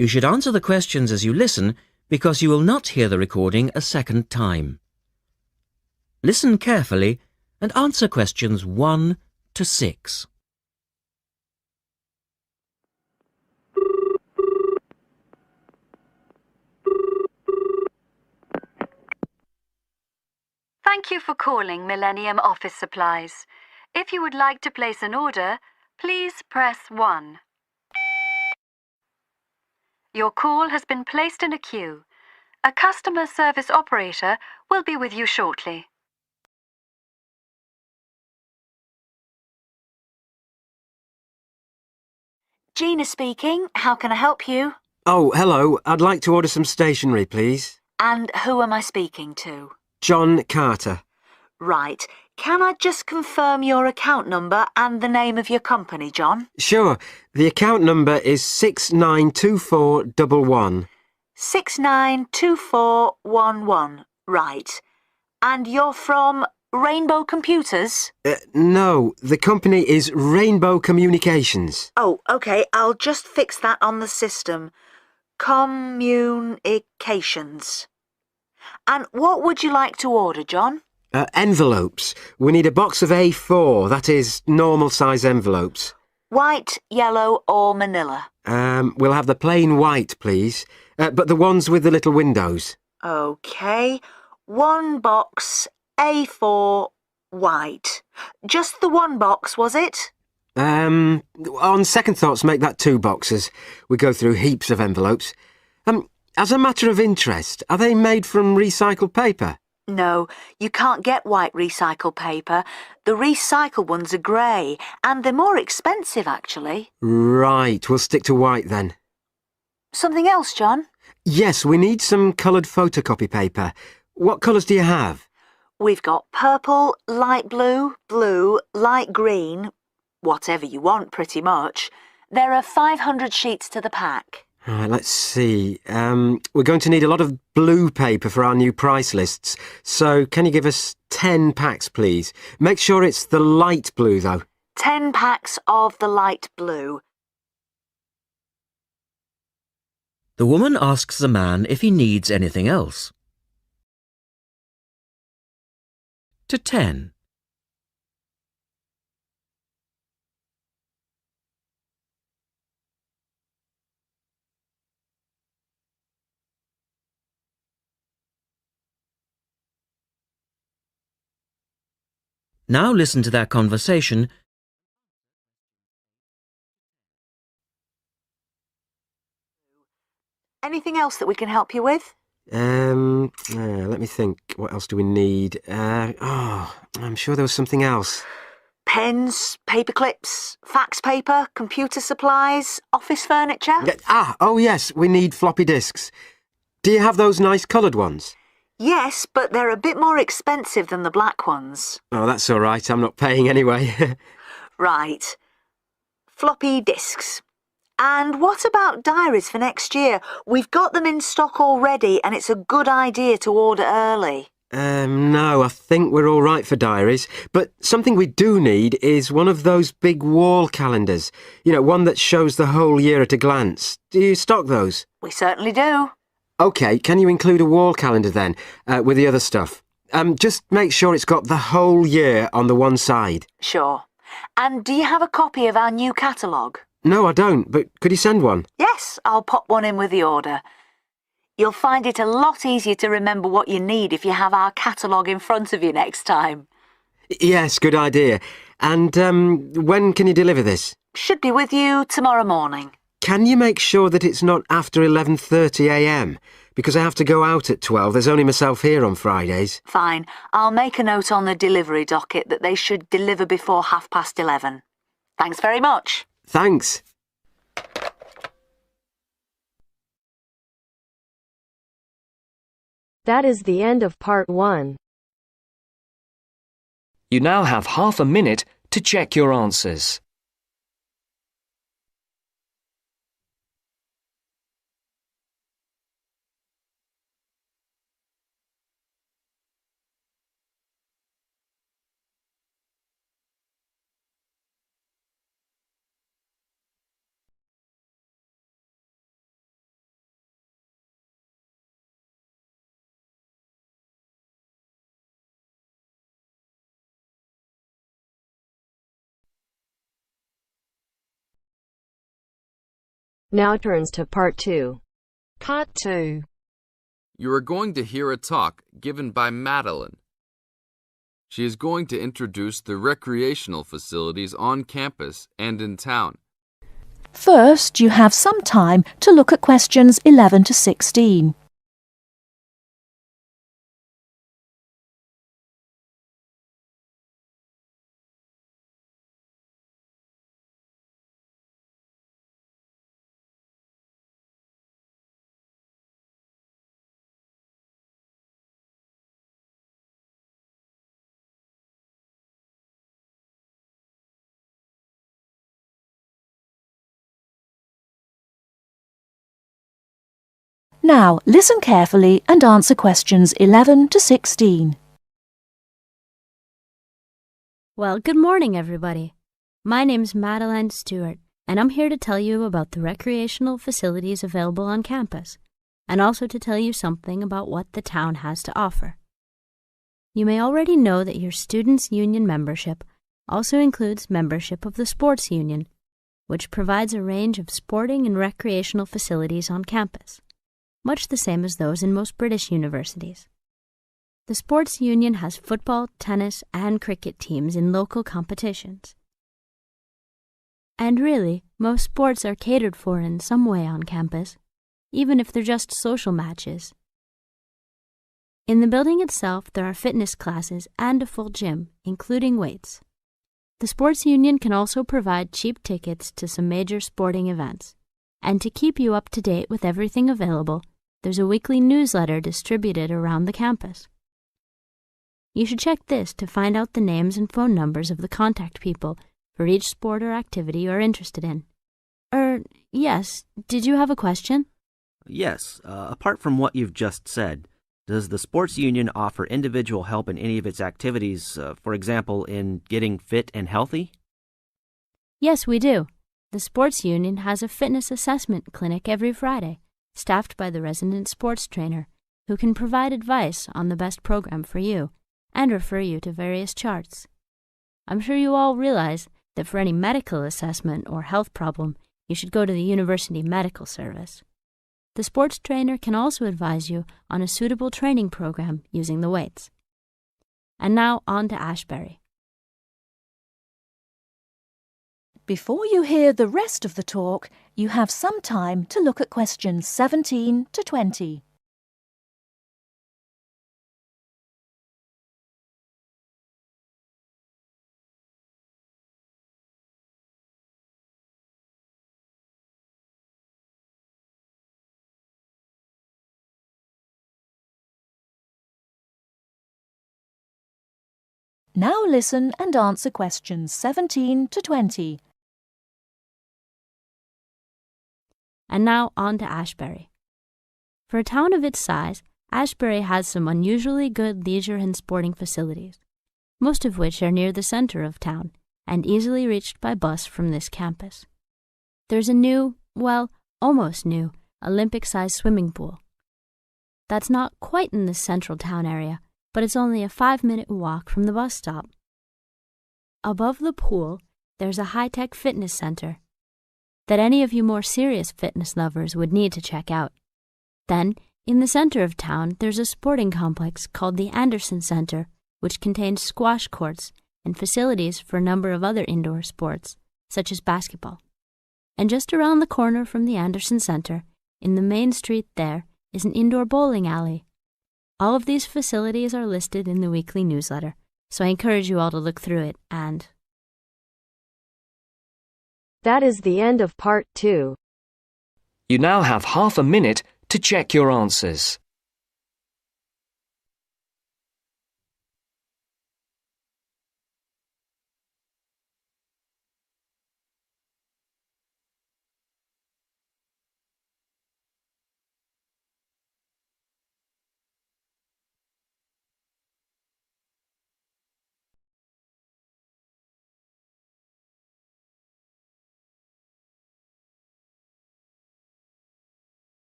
You should answer the questions as you listen because you will not hear the recording a second time. Listen carefully and answer questions 1 to 6. Thank you for calling Millennium Office Supplies. If you would like to place an order, please press 1. Your call has been placed in a queue. A customer service operator will be with you shortly. Gina speaking. How can I help you? Oh, hello. I'd like to order some stationery, please. And who am I speaking to? John Carter. Right. Can I just confirm your account number and the name of your company, John? Sure. The account number is 692411. 692411. Right. And you're from Rainbow Computers? No, the company is Rainbow Communications. Oh, OK. I'll just fix that on the system. Communications. And what would you like to order, John? Envelopes. We need a box of A4, that is, normal size envelopes. White, yellow or manila? We'll have the plain white, please. But the ones with the little windows. OK. One box, A4, white. Just the one box, was it? On second thoughts, make that 2 boxes. We go through heaps of envelopes. As a matter of interest, are they made from recycled paper? No, you can't get white recycled paper. The recycled ones are grey, and they're more expensive, actually. Right, we'll stick to white then. Something else, John? Yes, we need some coloured photocopy paper. What colours do you have? We've got purple, light blue, blue, light green, whatever you want, pretty much. There are 500 sheets to the pack. Right, let's see. We're going to need a lot of blue paper for our new price lists. So can you give us 10 packs, please? Make sure it's the light blue, though. 10 packs of the light blue. The woman asks the man if he needs anything else. To 10. Now listen to their conversation. Anything else that we can help you with? Let me think. What else do we need? I'm sure there was something else. Pens, paper clips, fax paper, computer supplies, office furniture? Oh yes, we need floppy disks. Do you have those nice coloured ones? Yes, but they're a bit more expensive than the black ones. Oh, that's all right. I'm not paying anyway. Right. Floppy disks. And what about diaries for next year? We've got them in stock already, and it's a good idea to order early. No, I think we're all right for diaries. But something we do need is one of those big wall calendars. You know, one that shows the whole year at a glance. Do you stock those? We certainly do. OK, can you include a wall calendar then, with the other stuff? Just make sure it's got the whole year on the one side. Sure. And do you have a copy of our new catalogue? No, I don't, but could you send one? Yes, I'll pop one in with the order. You'll find it a lot easier to remember what you need if you have our catalogue in front of you next time. Yes, good idea. And when can you deliver this? Should be with you tomorrow morning. Can you make sure that it's not after 11:30 a.m? Because I have to go out at 12. There's only myself here on Fridays. Fine. I'll make a note on the delivery docket that they should deliver before 11:30. Thanks very much. Thanks. That is the end of part 1. You now have half a minute to check your answers. Now turns to Part 2. Part 2. You are going to hear a talk given by Madeline. She is going to introduce the recreational facilities on campus and in town. First, you have some time to look at questions 11 to 16. Now, listen carefully and answer questions 11 to 16. Well, good morning, everybody. My name's Madeline Stewart, and I'm here to tell you about the recreational facilities available on campus, and also to tell you something about what the town has to offer. You may already know that your students' union membership also includes membership of the sports union, which provides a range of sporting and recreational facilities on campus, much the same as those in most British universities. The sports union has football, tennis, and cricket teams in local competitions. And really, most sports are catered for in some way on campus, even if they're just social matches. In the building itself, there are fitness classes and a full gym, including weights. The sports union can also provide cheap tickets to some major sporting events. And to keep you up to date with everything available, there's a weekly newsletter distributed around the campus. You should check this to find out the names and phone numbers of the contact people for each sport or activity you're interested in. Yes, did you have a question? Yes, apart from what you've just said, does the sports union offer individual help in any of its activities, for example, in getting fit and healthy? Yes, we do. The sports union has a fitness assessment clinic every Friday, staffed by the resident sports trainer, who can provide advice on the best program for you and refer you to various charts. I'm sure you all realize that for any medical assessment or health problem, you should go to the University Medical Service. The sports trainer can also advise you on a suitable training program using the weights. And now on to Ashbury. Before you hear the rest of the talk, you have some time to look at questions 17 to 20. Now listen and answer questions 17 to 20. And now on to Ashbury. For a town of its size, Ashbury has some unusually good leisure and sporting facilities, most of which are near the center of town and easily reached by bus from this campus. There's a new, well, almost new, Olympic-sized swimming pool. That's not quite in the central town area, but it's only a 5-minute walk from the bus stop. Above the pool, there's a high-tech fitness center that any of you more serious fitness lovers would need to check out. Then, in the center of town, there's a sporting complex called the Anderson Center, which contains squash courts and facilities for a number of other indoor sports, such as basketball. And just around the corner from the Anderson Center, in the main street there, is an indoor bowling alley. All of these facilities are listed in the weekly newsletter, so I encourage you all to look through it and... That is the end of Part 2. You now have half a minute to check your answers.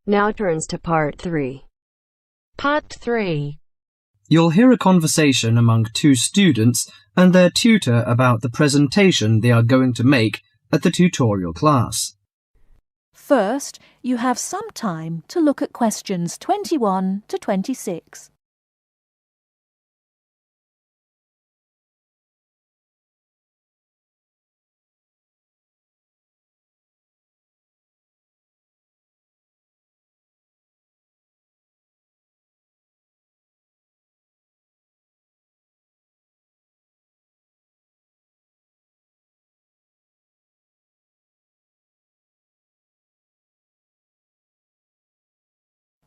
Now turns to Part 3. Part 3. You'll hear a conversation among two students and their tutor about the presentation they are going to make at the tutorial class. First, you have some time to look at questions 21 to 26.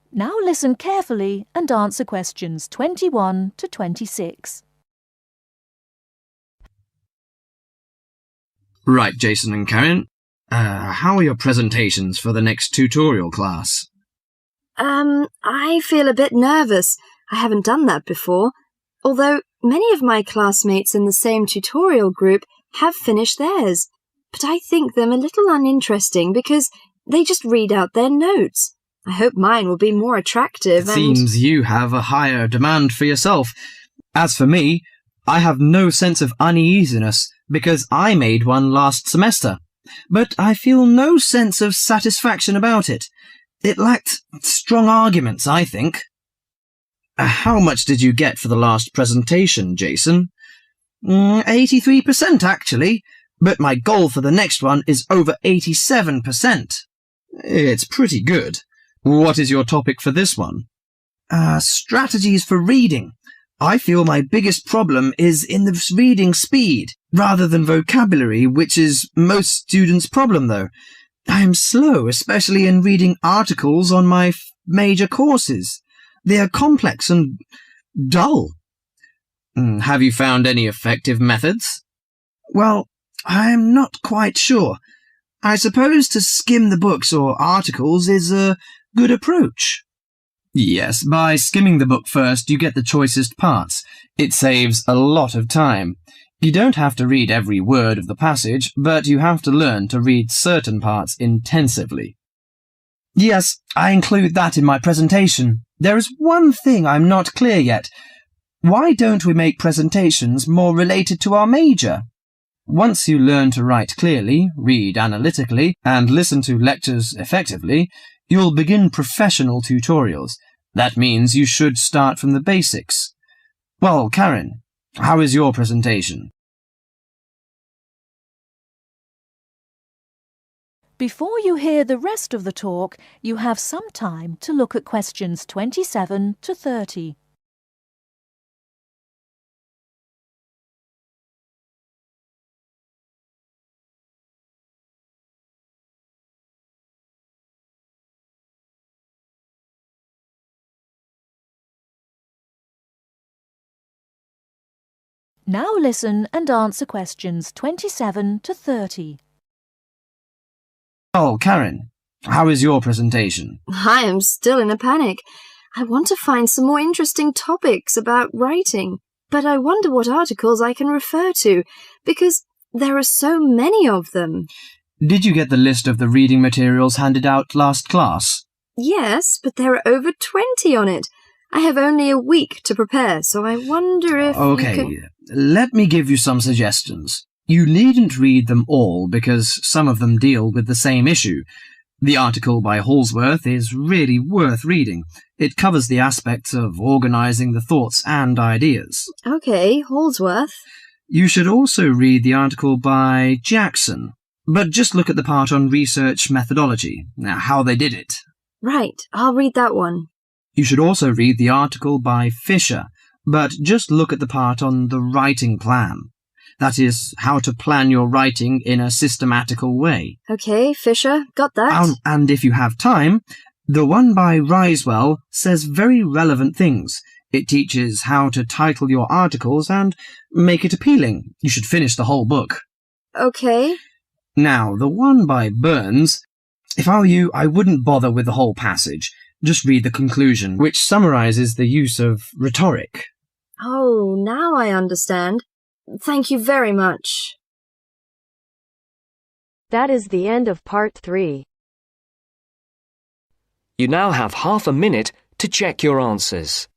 Now listen carefully and answer questions 21 to 26. Right, Jason and Karen. How are your presentations for the next tutorial class? I feel a bit nervous. I haven't done that before. Although many of my classmates in the same tutorial group have finished theirs. But I think them a little uninteresting because they just read out their notes. I hope mine will be more attractive It seems you have a higher demand for yourself. As for me, I have no sense of uneasiness because I made one last semester, but I feel no sense of satisfaction about it. It lacked strong arguments, I think. How much did you get for the last presentation, Jason? 83% actually, but my goal for the next one is over 87%. It's pretty good. What is your topic for this one? Strategies for reading. I feel my biggest problem is in the reading speed, rather than vocabulary, which is most students' problem, though. I am slow, especially in reading articles on my major courses. They are complex and dull. Have you found any effective methods? Well, I am not quite sure. I suppose to skim the books or articles is a good approach. Yes, by skimming the book first, you get the choicest parts. It saves a lot of time. You don't have to read every word of the passage, but you have to learn to read certain parts intensively. Yes, I include that in my presentation. There is one thing I'm not clear yet. Why don't we make presentations more related to our major? Once you learn to write clearly, read analytically, and listen to lectures effectively, you'll begin professional tutorials. That means you should start from the basics. Well, Karen, how is your presentation? Before you hear the rest of the talk, you have some time to look at questions 27 to 30. Now listen and answer questions 27 to 30. Oh, Karen, how is your presentation? I am still in a panic. I want to find some more interesting topics about writing, but I wonder what articles I can refer to, because there are so many of them. Did you get the list of the reading materials handed out last class? Yes, but there are over 20 on it. I have only a week to prepare, so I wonder if let me give you some suggestions. You needn't read them all because some of them deal with the same issue. The article by Holsworth is really worth reading. It covers the aspects of organising the thoughts and ideas. Okay, Holsworth. You should also read the article by Jackson, but just look at the part on research methodology, how they did it. Right, I'll read that one. You should also read the article by Fisher, but just look at the part on the writing plan. That is, how to plan your writing in a systematical way. Okay, Fisher, got that. And if you have time, the one by Risewell says very relevant things. It teaches how to title your articles and make it appealing. You should finish the whole book. Okay. Now, the one by Burns, if I were you, I wouldn't bother with the whole passage. Just read the conclusion, which summarises the use of rhetoric. Oh, now I understand. Thank you very much. That is the end of part 3. You now have half a minute to check your answers.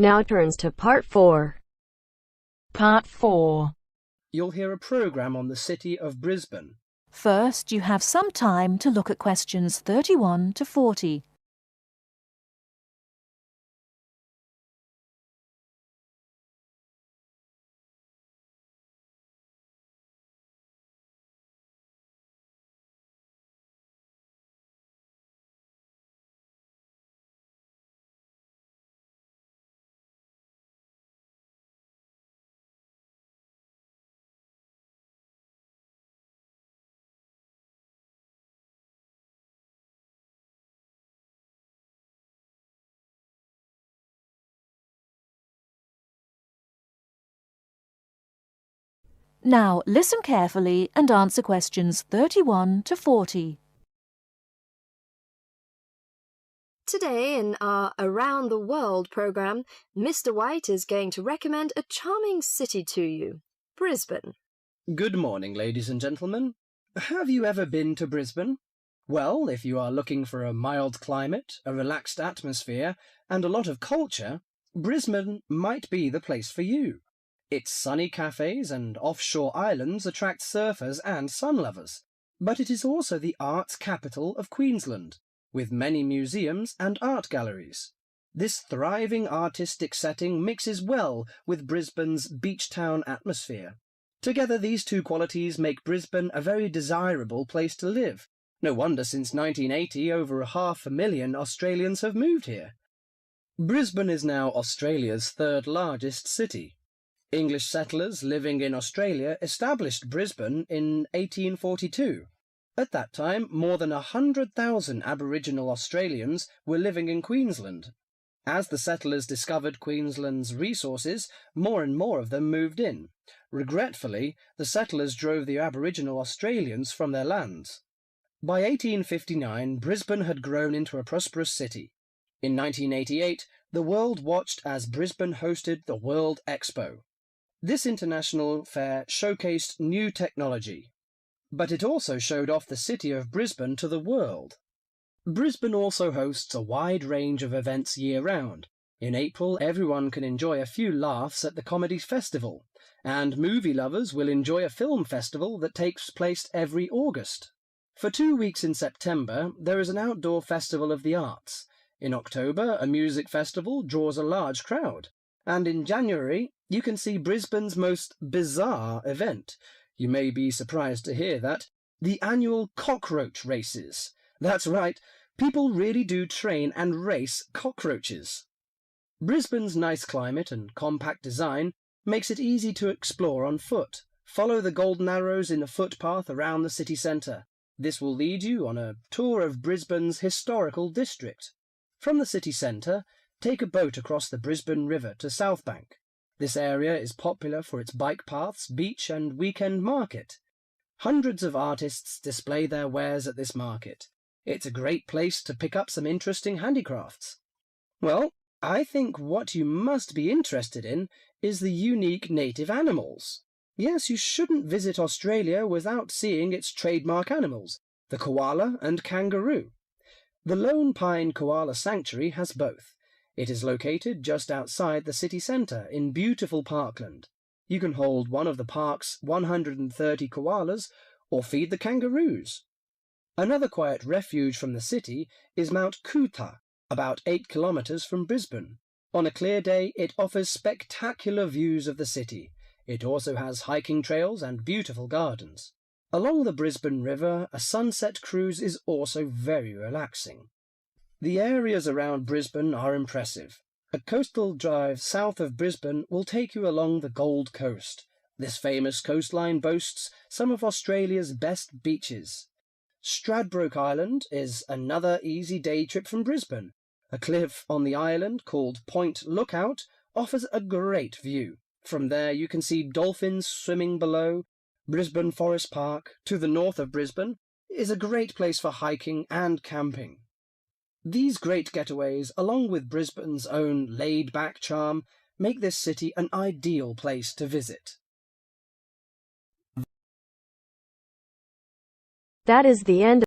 Now turns to Part 4. Part 4. You'll hear a programme on the city of Brisbane. First, you have some time to look at questions 31 to 40. Now, listen carefully and answer questions 31 to 40. Today in our Around the World programme, Mr. White is going to recommend a charming city to you, Brisbane. Good morning, ladies and gentlemen. Have you ever been to Brisbane? Well, if you are looking for a mild climate, a relaxed atmosphere, and a lot of culture, Brisbane might be the place for you. Its sunny cafes and offshore islands attract surfers and sun lovers, but it is also the arts capital of Queensland, with many museums and art galleries. This thriving artistic setting mixes well with Brisbane's beach town atmosphere. Together, these two qualities make Brisbane a very desirable place to live. No wonder since 1980 over 500,000 Australians have moved here. Brisbane is now Australia's third largest city. English settlers living in Australia established Brisbane in 1842. At that time, more than 100,000 Aboriginal Australians were living in Queensland. As the settlers discovered Queensland's resources, more and more of them moved in. Regretfully, the settlers drove the Aboriginal Australians from their lands. By 1859, Brisbane had grown into a prosperous city. In 1988, the world watched as Brisbane hosted the World Expo. This international fair showcased new technology, but it also showed off the city of Brisbane to the world. Brisbane also hosts a wide range of events year-round. In April, everyone can enjoy a few laughs at the Comedy Festival, and movie lovers will enjoy a film festival that takes place every August. For 2 weeks in September, there is an outdoor festival of the arts. In October, a music festival draws a large crowd. And in January, you can see Brisbane's most bizarre event. You may be surprised to hear that. The annual cockroach races. That's right, people really do train and race cockroaches. Brisbane's nice climate and compact design makes it easy to explore on foot. Follow the golden arrows in a footpath around the city centre. This will lead you on a tour of Brisbane's historical district. From the city centre, take a boat across the Brisbane River to South Bank. This area is popular for its bike paths, beach and weekend market. Hundreds of artists display their wares at this market. It's a great place to pick up some interesting handicrafts. Well, I think what you must be interested in is the unique native animals. Yes, you shouldn't visit Australia without seeing its trademark animals, the koala and kangaroo. The Lone Pine Koala Sanctuary has both. It is located just outside the city centre in beautiful parkland. You can hold one of the park's 130 koalas or feed the kangaroos. Another quiet refuge from the city is Mount Coot-tha, about 8 kilometres from Brisbane. On a clear day, it offers spectacular views of the city. It also has hiking trails and beautiful gardens. Along the Brisbane River, a sunset cruise is also very relaxing. The areas around Brisbane are impressive. A coastal drive south of Brisbane will take you along the Gold Coast. This famous coastline boasts some of Australia's best beaches. Stradbroke Island is another easy day trip from Brisbane. A cliff on the island called Point Lookout offers a great view. From there you can see dolphins swimming below. Brisbane Forest Park, to the north of Brisbane, is a great place for hiking and camping. These great getaways, along with Brisbane's own laid-back charm, make this city an ideal place to visit. That is the end